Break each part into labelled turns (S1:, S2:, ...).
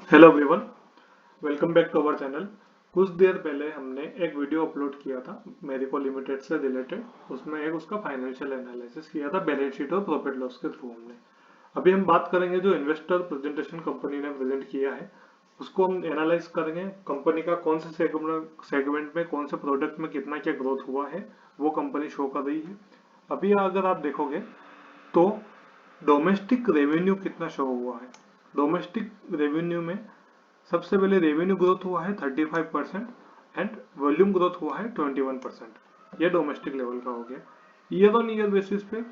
S1: Hello everyone, welcome back to our channel. कुछ देर पहले हमने एक वीडियो अपलोड किया था मेरिको लिमिटेड से रिलेटेड। उसमें एक उसका फाइनेंशियल एनालिसिस किया था बैलेंस शीट और प्रॉफिट लॉस के थ्रू हमने। अभी हम बात करेंगे जो इन्वेस्टर प्रेजेंटेशन कंपनी ने प्रेजेंट किया है, उसको हम एनालाइज करेंगे। कंपनी का कौन से सेगमेंट में कौन से प्रोडक्ट में कितना क्या ग्रोथ हुआ है वो कंपनी शो कर रही है। अभी अगर आप देखोगे तो डोमेस्टिक रेवेन्यू कितना शो हुआ है। डोमेस्टिक रेवेन्यू में सबसे पहले रेवेन्यू ग्रोथ हुआ है 35% एंड वॉल्यूम ग्रोथ हुआ है 21%। ये डोमेस्टिक लेवल का हो गया। ईयर ऑन ईयर बेसिस पे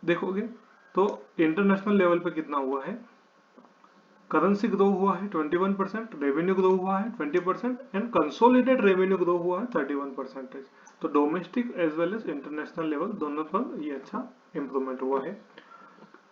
S1: देखोगे तो इंटरनेशनल लेवल पे कितना हुआ है। करेंसी ग्रो हुआ है 21%, रेवेन्यू ग्रो हुआ है 20% एंड कंसोलिडेटेड रेवेन्यू ग्रो हुआ है 31%। तो domestic as well as international level दोनों पर ये अच्छा इंप्रूवमेंट हुआ है।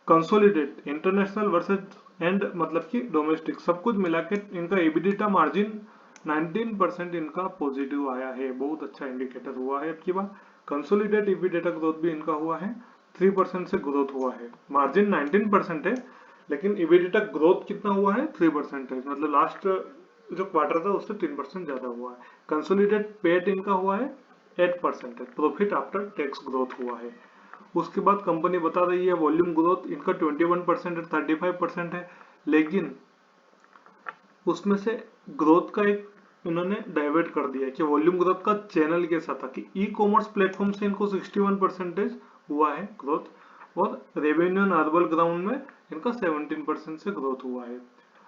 S1: कंसोलिडेट इंटरनेशनल वर्सेस एंड मतलब कि डोमेस्टिक सब कुछ मिला के इनका एबिडिटा मार्जिन 19% इनका पॉजिटिव आया है। बहुत अच्छा इंडिकेटर हुआ है। अब की बात कंसोलिडेट एबिडिटा ग्रोथ भी इनका हुआ है 3% से ग्रोथ हुआ है। मार्जिन 19% है लेकिन एबिडिटा ग्रोथ कितना हुआ है 3%। मतलब लास्ट जो क्वार्टर था उससे 3% ज्यादा हुआ है। कंसोलिडेट पेट इनका हुआ है 8%। प्रॉफिट आफ्टर टैक्स ग्रोथ हुआ है। उसके बाद कंपनी बता रही है वॉल्यूम ग्रोथ इनका 21% और 35% है, लेकिन उसमें से ग्रोथ का एक इन्होंने डाइवर्ट कर दिया कि वॉल्यूम ग्रोथ का चैनल के साथ था कि ई कॉमर्स प्लेटफॉर्म से इनको 61% हुआ है ग्रोथ और रेवेन्यू एंड अर्बन ग्राउंड में इनका 17% से ग्रोथ हुआ है।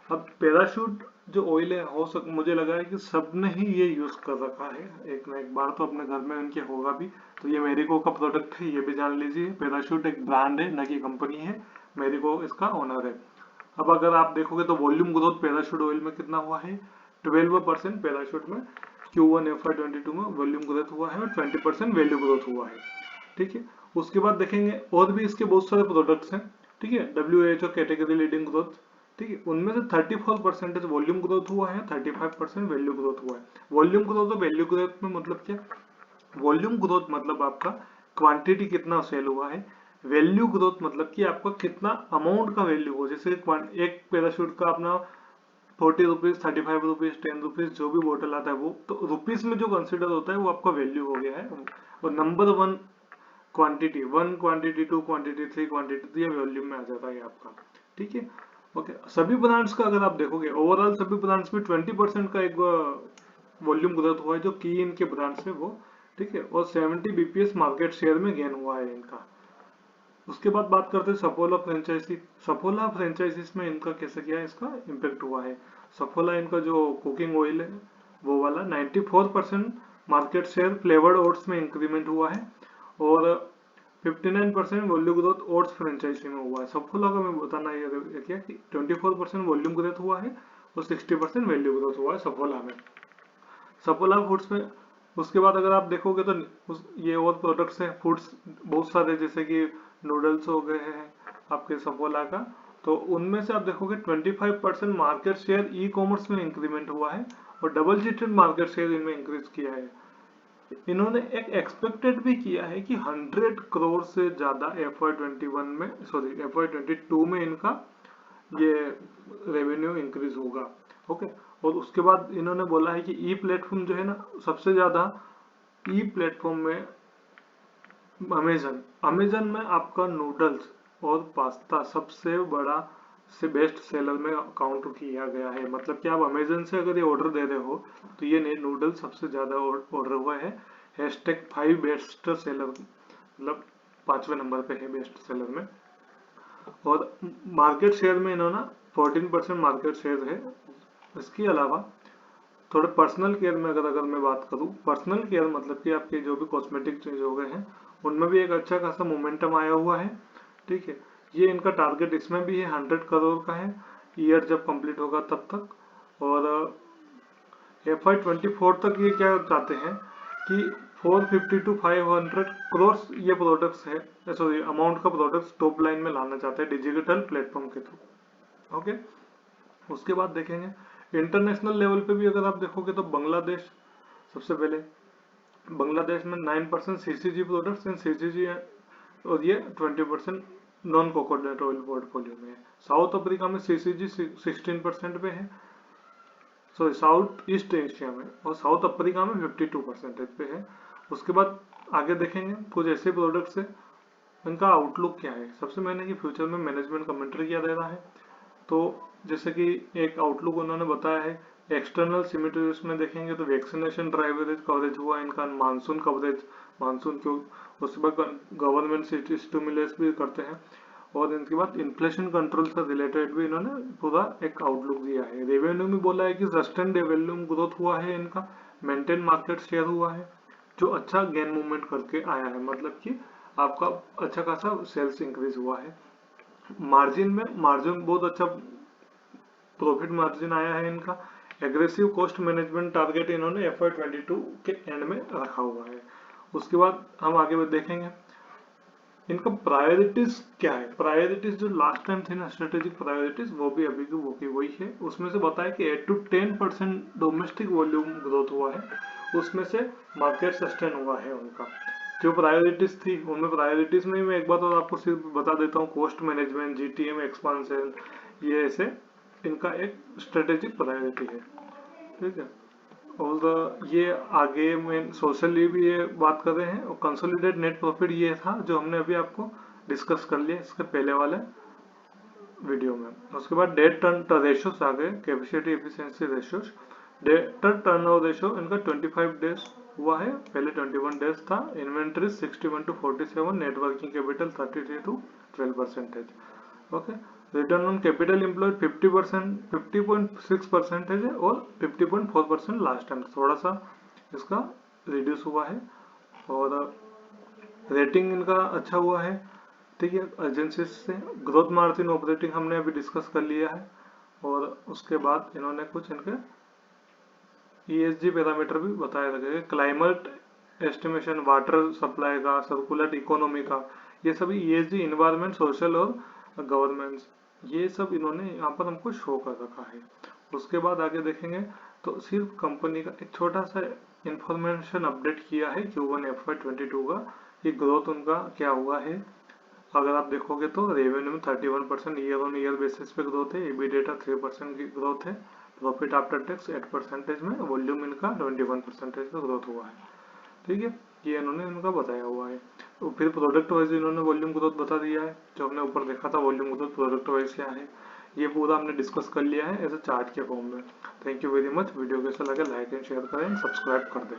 S1: अब पैराशूट जो ऑयल है हो सक मुझे लगा है कि सबने ही ये यूज कर रखा है एक ना एक बार तो अपने घर में उनके होगा भी। तो ये मेरिको का प्रोडक्ट है, ये भी जान लीजिए। पैराशूट एक ब्रांड है न कि कंपनी है। मेरिको इसका ओनर है। अब अगर आप देखोगे तो वॉल्यूम ग्रोथ पैराशूट ऑयल में कितना हुआ है 12% पैराशूट में। Q1 FY22 में वॉल्यूम ग्रोथ हुआ है और 20% वैल्यू ग्रोथ हुआ है। ठीक है। उसके बाद देखेंगे और भी इसके बहुत सारे प्रोडक्ट्स हैं। ठीक है। WHO कैटेगरी लीडिंग ग्रोथ, ठीक है, उनमें से 34% वॉल्यूम ग्रोथ हुआ है, 35% वैल्यू ग्रोथ हुआ है। वॉल्यूम ग्रोथ और वैल्यू ग्रोथ में मतलब क्या। वॉल्यूम ग्रोथ मतलब आपका क्वांटिटी कितना सेल हुआ है। वैल्यू ग्रोथ मतलब कि आपका कितना अमाउंट का वैल्यू हो। जैसे एक पैराशूट का अपना 40 रुपीज, 35 रुपीज, 10 रुपीज जो भी बोतल आता है वो तो रुपीज में जो कंसिडर होता है वो आपका वैल्यू हो गया है। और number one quantity, one quantity, two quantity, three quantity, तो ये वॉल्यूम में आ जाता है आपका। ठीक है। ओके। सभी ब्रांड्स का अगर आप देखोगे ओवरऑल सभी ब्रांड्स में 20% का एक वॉल्यूम ग्रोथ हुआ है जो की इनके ब्रांड्स है वो। ठीक है। और 70 बीपीएस मार्केट शेयर में गेन हुआ है इनका। उसके बाद बात करते हैं सफोला फ्रेंचाइजी। सफोला फ्रेंचाइजीज में इनका कैसे क्या इसका इम्पेक्ट हुआ है। सफोला इनका जो कुकिंग ऑयल है वो वाला 94% मार्केट शेयर फ्लेवर्ड ओट्स में इंक्रीमेंट हुआ है और 59% वॉल्यूम ग्रोथ ओट्स फ्रेंचाइजी में हुआ है। सफोला का मैं बताना ये क्या कि 24% वॉल्यूम ग्रोथ हुआ है और 60% वैल्यू ग्रोथ हुआ है सफोला में। सफोला फूड्स में उसके बाद अगर आप देखोगे तो ये और प्रोडक्ट्स हैं फूड्स बहुत सारे, जैसे कि नूडल्स हो गए हैं आपके सफोला का। तो उनमें से आप देखोगे 25% मार्केट शेयर ई कॉमर्स में इंक्रीमेंट हुआ है और डबल डिजिट मार्केट शेयर इनमें इंक्रीज किया है। इन्होंने एक एक्सपेक्टेड भी किया है कि 100 करोड़ से ज्यादा FY22 में इनका ये रेवेन्यू इंक्रीज होगा। ओके। और उसके बाद इन्होंने बोला है कि ई प्लेटफॉर्म जो है ना सबसे ज्यादा ई प्लेटफॉर्म में अमेजन अमेजन में आपका नूडल्स और पास्ता सबसे बड़ा से बेस्ट सेलर में काउंट किया गया है। मतलब कि आप अमेजन से अगर ये ऑर्डर दे रहे हो तो ये नूडल्स सबसे ज्यादा ऑर्डर हुआ है। #5 बेस्ट सेलर मतलब 5वें नंबर पे है बेस्ट सेलर में। और मार्केट शेयर में इन्होंने 14% मार्केट शेयर है। इसके अलावा थोड़े पर्सनल केयर में अगर मैं बात करूं, पर्सनल केयर मतलब कि आपके जो भी कॉस्मेटिक चेंज हो गए हैं उनमें भी एक अच्छा खासा मोमेंटम आया हुआ है। ठीक है। ये इनका टारगेट इसमें भी है 100 करोड़ का है ईयर जब कंप्लीट होगा तब तक। और FY24 तक ये क्या चाहते हैं कि 450 to 500 करोड़ ये प्रोडक्ट्स है, सॉरी अमाउंट का प्रोडक्ट्स टॉप लाइन में लाना चाहते हैं डिजिटल प्लेटफॉर्म के थ्रू। ओके। उसके बाद देखेंगे इंटरनेशनल लेवल पे भी अगर आप देखोगे तो बांग्लादेश सबसे पहले। बांग्लादेश में 9% सीसीजी प्रोडक्ट्स एंड सीसीजी और ये 20% नॉन कोकोनट ऑयल पोर्टफोलियो में है। साउथ अफ्रीका में सीसीजी 16% पे है साउथ ईस्ट एशिया में और साउथ अफ्रीका में 52% पे है। उसके बाद आगे देखेंगे कुछ ऐसे प्रोडक्ट्स है इनका आउटलुक क्या है। सबसे मैंने कि फ्यूचर में मैनेजमेंट कमेंट्री क्या दे रहा है, तो जैसे कि एक आउटलुक उन्होंने बताया है। एक्सटर्नल सिमिटरीज में देखेंगे तो वैक्सीनेशन ड्राइव कवरेज हुआ इनका, मानसून कवरेज, मानसून क्यों, उसके बाद गवर्नमेंट स्टिमुलस भी करते हैं, और इनके बाद इन्फ्लेशन कंट्रोल से रिलेटेड भी इन्होंने पूरा एक आउटलुक दिया है। रेवेन्यू में बोला है कि सस्टेन वॉल्यूम ग्रोथ हुआ है इनका, मेंटेन मार्केट शेयर हुआ है, जो अच्छा गेन मूवमेंट करके आया है, मतलब कि आपका अच्छा खासा सेल्स इंक्रीज हुआ है। मार्जिन में मार्जिन बहुत अच्छा प्रॉफिट मार्जिन आया है इनका। एग्रेसिव कॉस्ट मैनेजमेंट टारगेट इन्होंने FY22 के एंड में रखा हुआ है। उसके बाद हम आगे देखेंगे इनका प्रायोरिटीज क्या है। प्रायोरिटीज जो लास्ट टाइम थी ना स्ट्रेटेजिक प्रायोरिटीज, वो भी अभी की वो की वही है। उसमें से बताया कि 8 to 10% डोमेस्टिक वॉल्यूम ग्रोथ हुआ है, उसमें से मार्केट सस्टेन हुआ है उनका। जो प्रायोरिटीज थी उनमें प्रायोरिटीज में मैं एक बात और आपको सिर्फ बता देता हूँ, कॉस्ट मैनेजमेंट, GTM एक्सपांशन, ये ऐसे इनका एक स्ट्रेटेजिक प्रायोरिटी है, ठीक है। और ये आगे में सोशली भी ये बात कर रहे हैं। और कंसोलिडेट नेट प्रॉफिट ये था जो हमने अभी आपको डिस्कस कर लिया इसके पहले वाले वीडियो में। उसके बाद डेट टर्न रेशियोस आ गए, capacity efficiency ratios. Debtor turnover ratio इनका 25 डेज हुआ है, पहले 21 डेज था। Inventory 61 to 47, net working capital 33 to 12%। Okay, return on capital employed 50%, 50.6% है और 50.4% लास्ट टाइम थोड़ा सा इसका रिड्यूस हुआ है। और रेटिंग इनका अच्छा हुआ है, ठीक है, एजेंसी से। ग्रोथ मार्जिन ऑपरेटिंग हमने अभी डिस्कस कर लिया है। और उसके बाद इन्होंने कुछ इनके ESG पैरामीटर भी बताए रखे, क्लाइमेट एस्टिमेशन, वाटर सप्लाई का, सर्कुलर इकोनॉमी का, ये सभी ESG, इन्वायरमेंट, सोशल और गवर्नेंस, ये सब इन्होंने यहाँ पर हमको शो कर रखा है। उसके बाद आगे देखेंगे तो सिर्फ कंपनी का एक छोटा सा इंफॉर्मेशन अपडेट किया है Q1 FY22 का, ये ग्रोथ उनका क्या हुआ है। अगर आप देखोगे तो रेवेन्यू में 31% ईयर ऑन ईयर बेसिस पे ग्रोथ है, EBITDA 3% की ग्रोथ है, प्रॉफिट आफ्टर टैक्स 8% में, वॉल्यूम इनका 21% का ग्रोथ हुआ है, ठीक है। ये इन्होंने इनका बताया हुआ है। तो फिर प्रोडक्ट वाइज इन्होंने वॉल्यूम ग्रोथ बता दिया है, जो हमने ऊपर देखा था वॉल्यूम ग्रोथ प्रोडक्ट वाइज क्या है, ये पूरा हमने डिस्कस कर लिया है एज ए चार्ट के फॉर्म में। Thank you very much. Video कैसा लगे लाइक एंड शेयर करें, सब्सक्राइब कर दें।